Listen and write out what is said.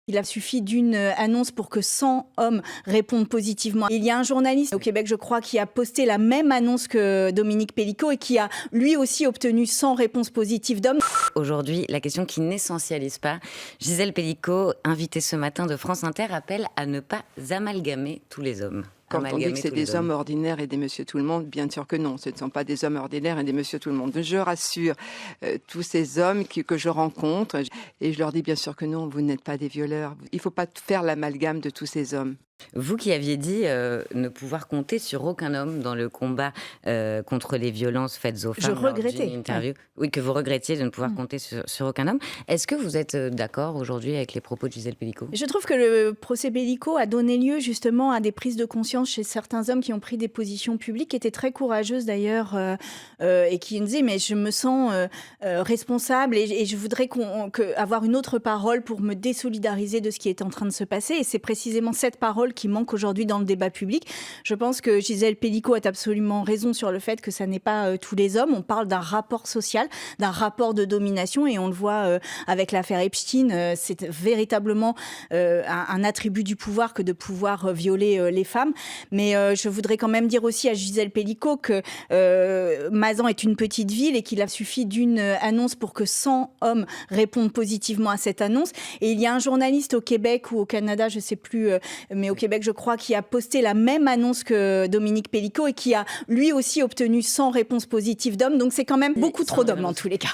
Il a suffi d'une annonce pour que 100 hommes répondent positivement. Il y a un journaliste au Québec, je crois, qui a posté la même annonce que Dominique Pélicaud et qui a lui aussi obtenu 100 réponses positives d'hommes. Aujourd'hui, la question qui n'essentialise pas. Gisèle Pélicaud, invitée ce matin de France Inter, appelle à ne pas amalgamer tous les hommes. Quand on dit que c'est tous les des hommes ordinaires et des monsieur tout le monde, bien sûr que non, ce ne sont pas des hommes ordinaires et des monsieur tout le monde. Je rassure tous ces hommes que je rencontre et je leur dis bien sûr que non, vous n'êtes pas des violeurs. Il ne faut pas faire l'amalgame de tous ces hommes. Vous qui aviez dit ne pouvoir compter sur aucun homme dans le combat contre les violences faites aux femmes lors d'une interview. Oui, que vous regrettiez de ne pouvoir compter sur aucun homme. Est-ce que vous êtes d'accord aujourd'hui avec les propos de Gisèle Pélicaud ? Je trouve que le procès Pélicaud a donné lieu justement à des prises de conscience chez certains hommes qui ont pris des positions publiques, qui étaient très courageuses d'ailleurs, et qui nous disaient mais je me sens responsable et je voudrais avoir une autre parole pour me désolidariser de ce qui est en train de se passer. Et c'est précisément cette parole qui manque aujourd'hui dans le débat public. Je pense que Gisèle Pélicaud a absolument raison sur le fait que ça n'est pas tous les hommes. On parle d'un rapport social, d'un rapport de domination et on le voit avec l'affaire Epstein. C'est véritablement un attribut du pouvoir que de pouvoir violer les femmes. Mais je voudrais quand même dire aussi à Gisèle Pélicaud que Mazan est une petite ville et qu'il a suffi d'une annonce pour que 100 hommes répondent positivement à cette annonce. Et il y a un journaliste au Québec ou au Canada, je ne sais plus, mais au Québec, je crois, qui a posté la même annonce que Dominique Pélicaud et qui a lui aussi obtenu 100 réponses positives d'hommes. Donc c'est quand même beaucoup trop d'hommes en tous les cas.